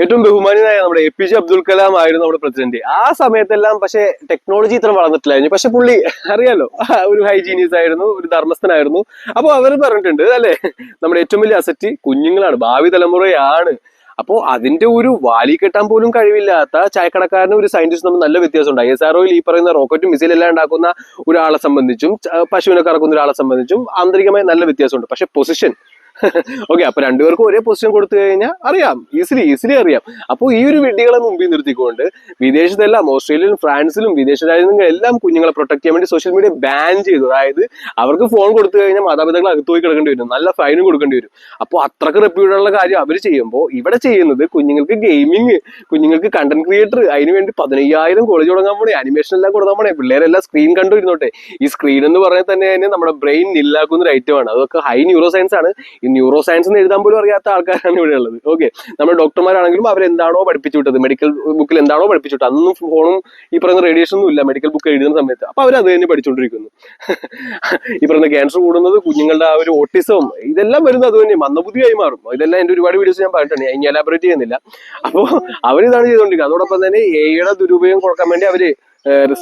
ഏറ്റവും ബഹുമാനിയായ നമ്മുടെ APJ അബ്ദുൽ കലാം ആയിരുന്നു നമ്മുടെ പ്രസിഡന്റ്. ആ സമയത്തെല്ലാം പക്ഷെ ടെക്നോളജി ഇത്ര വളർന്നിട്ടില്ലായിരുന്നു. പക്ഷെ പുള്ളി അറിയാലോ, ഒരു ഹൈജീനിയസ് ആയിരുന്നു, ഒരു ധർമ്മസ്ഥനായിരുന്നു. അപ്പൊ അവർ പറഞ്ഞിട്ടുണ്ട് അല്ലെ, നമ്മുടെ ഏറ്റവും വലിയ അസറ്റ് കുഞ്ഞുങ്ങളാണ്, ഭാവി തലമുറയാണ്. അപ്പോ അതിന്റെ ഒരു വാലി കെട്ടാൻ പോലും കഴിവില്ലാത്ത ചായക്കടക്കാരനും ഒരു സയന്റിസ്റ്റും തമ്മിൽ നല്ല വ്യത്യാസമുണ്ട്. ISROയിൽ ഈ പറയുന്ന റോക്കറ്റും മിസൈൽ എല്ലാം ഉണ്ടാക്കുന്ന ഒരാളെ സംബന്ധിച്ചും പശുവിനെ കറക്കുന്ന ഒരാളെ സംബന്ധിച്ചും ആന്തരികമായി നല്ല വ്യത്യാസമുണ്ട്. പക്ഷെ പൊസിഷൻ ഓക്കെ, അപ്പൊ രണ്ടുപേർക്കും ഒരേ പൊസിഷൻ കൊടുത്തു കഴിഞ്ഞാൽ അറിയാം, ഈസിലി അറിയാം. അപ്പോൾ ഈ ഒരു വിഡ്ഢികളെ മുമ്പിൽ നിർത്തിക്കൊണ്ട് വിദേശത്തെല്ലാം, ഓസ്ട്രേലിയയിലും ഫ്രാൻസിലും വിദേശ രാജ്യങ്ങളിലെല്ലാം കുഞ്ഞുങ്ങളെ പ്രൊട്ടക്ട് ചെയ്യാൻ വേണ്ടി സോഷ്യൽ മീഡിയ ബാൻ ചെയ്തു. അതായത് അവർക്ക് ഫോൺ കൊടുത്തു കഴിഞ്ഞാൽ മാതാപിതാക്കൾ അകത്ത് പോയി കിടക്കേണ്ടി വരും, നല്ല ഫൈനും കൊടുക്കേണ്ടി വരും. അപ്പോൾ അത്രക്ക് റെപ്യൂട്ടുള്ള കാര്യം അവർ ചെയ്യുമ്പോൾ ഇവിടെ ചെയ്യുന്നത് കുഞ്ഞുങ്ങൾക്ക് ഗെയിമിങ്, കുഞ്ഞുങ്ങൾക്ക് കണ്ടന്റ് ക്രിയേറ്റർ, അതിന് വേണ്ടി 15,000 കോളേജ് തുടങ്ങാൻ പോണേ, അനിമേഷൻ എല്ലാം കൊടുക്കാൻ പോണേ. പിള്ളേരെല്ലാം സ്ക്രീൻ കണ്ടുവരുന്നോട്ടെ. ഈ സ്ക്രീൻ എന്ന് പറഞ്ഞാൽ തന്നെ നമ്മുടെ ബ്രെയിൻ നില്ലാക്കുന്ന ഒരു ഐറ്റമാണ്. അതൊക്കെ ഹൈ ന്യൂറോ സയൻസ് ആണ്. ഈ ന്യൂറോ സയൻസ് എന്ന് എഴുതാൻ പോലും അറിയാത്ത ആൾക്കാരാണ് ഇവിടെ ഉള്ളത്. ഓക്കെ, നമ്മുടെ ഡോക്ടർമാരാണെങ്കിലും അവരെന്താണോ പഠിപ്പിച്ചു വിട്ടത്, മെഡിക്കൽ ബുക്കിൽ എന്താണോ പഠിപ്പിച്ചു വിട്ടത്, അന്നും ഫോണും ഈ പറയുന്ന റേഡിയേഷൻ ഒന്നും ഇല്ല മെഡിക്കൽ ബുക്ക് എഴുതുന്ന സമയത്ത്. അപ്പൊ അവർ അത് തന്നെ പഠിച്ചുകൊണ്ടിരിക്കുന്നു. ഈ പറയുന്ന ക്യാൻസർ കൂടുന്നത്, കുഞ്ഞുങ്ങളുടെ ആ ഒരു ഓട്ടിസം, ഇതെല്ലാം വരുന്നത് അത് തന്നെ മന്ദബുദ്ധിയായി മാറും. ഇതെല്ലാം എന്റെ ഒരുപാട് വീഡിയോസ് ഞാൻ പറഞ്ഞിട്ടുണ്ട്, ഞാൻ എലാബറേറ്റ് ചെയ്യുന്നില്ല. അപ്പോ അവരിതാണ് ചെയ്തുകൊണ്ടിരിക്കുന്നത്. അതോടൊപ്പം തന്നെ AI ദുരുപയോഗം കൊടുക്കാൻ വേണ്ടി അവര്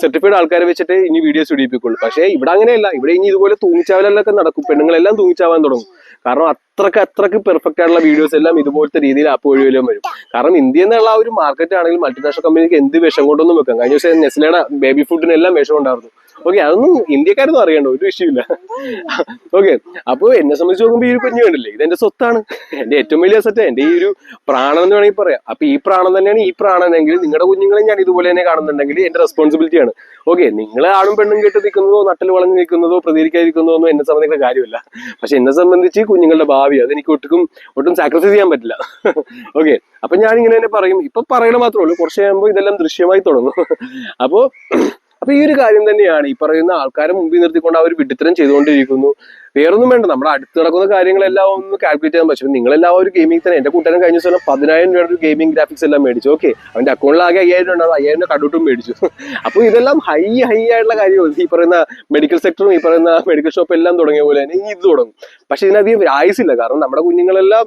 സർട്ടിഫൈഡ് ആൾക്കാരെ വെച്ചിട്ട് ഇനി വീഡിയോസ് ഇടിപ്പിക്കുള്ളൂ. പക്ഷേ ഇവിടെ അങ്ങനെയല്ല. ഇവിടെ ഇനി ഇതുപോലെ തൂങ്ങിച്ചാവലൊക്കെ നടക്കും, പെണ്ണുങ്ങളെല്ലാം തൂങ്ങിച്ചാവാൻ തുടങ്ങും. കാരണം അത്രക്ക് പെർഫെക്റ്റ് ആയിട്ടുള്ള വീഡിയോസ് എല്ലാം ഇതുപോലത്തെ രീതിയിൽ ആപ്പ് വഴിയിലും വരും. കാരണം ഇന്ത്യ എന്നുള്ള ആ ഒരു മാർക്കറ്റ് ആണെങ്കിൽ മൾട്ടിനാഷണൽ കമ്പനിക്ക് എന്ത് വിഷം കൊണ്ടൊന്നും വെക്കാം. കഴിഞ്ഞ ദിവസം നെസ്ലയുടെ ബേബി ഫുഡിനെല്ലാം വിഷം ഉണ്ടായിരുന്നു. ഓക്കെ, അതൊന്നും ഇന്ത്യക്കാരൊന്നും അറിയണ്ട, ഒരു വിഷയമില്ല. ഓക്കെ, അപ്പോൾ എന്നെ സംബന്ധിച്ച് നോക്കുമ്പോൾ ഈ ഒരു കുഞ്ഞു കണ്ടില്ലേ, ഇതെന്റെ സ്വത്താണ്, എന്റെ ഏറ്റവും വലിയ അസറ്റ്, എന്റെ ഈ ഒരു പ്രാണൻ എന്ന് വേണമെങ്കിൽ പറയാം. അപ്പൊ ഈ പ്രാണൻ തന്നെയാണ് ഈ പ്രാണനെങ്കിൽ നിങ്ങളുടെ കുഞ്ഞുങ്ങളെ ഞാൻ ഇതുപോലെ തന്നെ കാണുന്നുണ്ടെങ്കിൽ എന്റെ റെസ്പോൺസിബിലിറ്റിയാണ്. ഓക്കെ, നിങ്ങളെ ആണും പെണ്ണും കേട്ട് നിൽക്കുന്നതോ നട്ടിൽ വളഞ്ഞു നിൽക്കുന്നതോ പ്രതികരിക്കാതിരിക്കുന്നതോ ഒന്നും എന്നെ സംബന്ധിക്കുന്ന കാര്യമില്ല. പക്ഷെ എന്നെ സംബന്ധിച്ച് കുഞ്ഞുങ്ങളുടെ ഭാവി അതെനിക്ക് ഒട്ടും സാക്രിഫൈസ് ചെയ്യാൻ പറ്റില്ല. ഓക്കെ, അപ്പൊ ഞാൻ ഇങ്ങനെ തന്നെ പറയും. ഇപ്പൊ പറയണ മാത്രമേ ഉള്ളൂ, കുറച്ച് കഴിയുമ്പോൾ ഇതെല്ലാം ദൃശ്യമായി തുടങ്ങും. അപ്പോ ഈ ഒരു കാര്യം തന്നെയാണ് ഈ പറയുന്ന ആൾക്കാരെ മുമ്പിൽ നിർത്തിക്കൊണ്ട് അവർ വിഡ്ഢിത്തരം ചെയ്തുകൊണ്ടിരിക്കുന്നു. വേറൊന്നും വേണ്ട, നമ്മുടെ അടുത്ത് നടക്കുന്ന കാര്യങ്ങളെല്ലാം ഒന്ന് കാൽക്കുലേറ്റ് ചെയ്യാൻ പറ്റും. നിങ്ങളെല്ലാം ഒരു ഗെയിമിംഗ് തന്നെ. എന്റെ കൂട്ടുകാരൻ കഴിഞ്ഞ ദിവസം 10,000 രൂപയുടെ ഒരു ഗെയിമിംഗ് ഗ്രാഫിക്സ് എല്ലാം മേടിച്ചു. ഓക്കെ, അവന്റെ അക്കൗണ്ടിൽ ആകെ 5,000 ഉണ്ടാവും, 5,000 കടൂട്ടും മേടിച്ചു. അപ്പൊ ഇതെല്ലാം ഹൈ ആയിട്ടുള്ള കാര്യമാണ്. ഈ പറയുന്ന മെഡിക്കൽ സെക്ടറും ഈ പറയുന്ന മെഡിക്കൽ ഷോപ്പ് എല്ലാം തുടങ്ങിയ പോലെ തന്നെ ഇനി ഇത് തുടങ്ങും. പക്ഷെ ഇതിനധികം ആയുസില്ല. കാരണം നമ്മുടെ കുഞ്ഞുങ്ങളെല്ലാം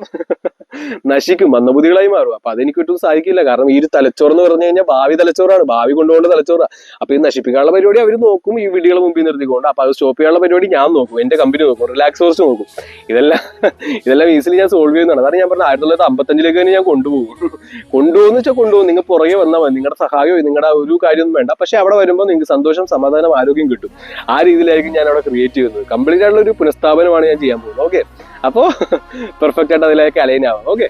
നശിക്കും, മന്ദബുദ്ധികളായി മാറും. അപ്പൊ അതെനിക്ക് ഒട്ടും സാധിക്കില്ല. കാരണം ഈ ഒരു തലച്ചോറ് എന്ന് പറഞ്ഞു കഴിഞ്ഞാൽ ഭാവി തലച്ചോറാണ്, ഭാവി കൊണ്ടുപോകുന്ന തലച്ചോറാണ്. അപ്പൊ ഇത് നശിപ്പിക്കാനുള്ള പരിപാടി അവർ നോക്കും, ഈ വീഡിയോകളെ മുമ്പിൽ നിർത്തിക്കൊണ്ട്. അപ്പൊ അത് സ്റ്റോപ്പ് ചെയ്യാനുള്ള പരിപാടി ഞാൻ നോക്കും, എന്റെ കമ്പനി നോക്കും, റിലാക്സ് ഫോഴ്സ് നോക്കും. ഇതെല്ലാം ഈസിലി ഞാൻ സോൾവ് ചെയ്യുന്നതാണ്. അതാണ് ഞാൻ പറഞ്ഞത് 1955 തന്നെ ഞാൻ കൊണ്ടുപോകുന്ന വെച്ചാൽ കൊണ്ടുപോകും. നിങ്ങൾ പുറകെ വന്നാൽ മതി, നിങ്ങളുടെ സഹായമോ നിങ്ങളുടെ ഒരു കാര്യമൊന്നും വേണ്ട. പക്ഷെ അവിടെ വരുമ്പോൾ നിങ്ങൾക്ക് സന്തോഷം, സമാധാനം, ആരോഗ്യം കിട്ടും. ആ രീതിയിലായിരിക്കും ഞാൻ അവിടെ ക്രിയേറ്റ് ചെയ്യുന്നത്. കംപ്ലീറ്റ് ആയിട്ടുള്ള ഒരു പുനഃസ്ഥാപനമാണ് ഞാൻ ചെയ്യാൻ പോകുന്നത്. ഓക്കെ, അപ്പോ പെർഫെക്റ്റ് ആയിട്ട് അതിലേക്ക് അലൈൻ ആവാം. ഓക്കെ.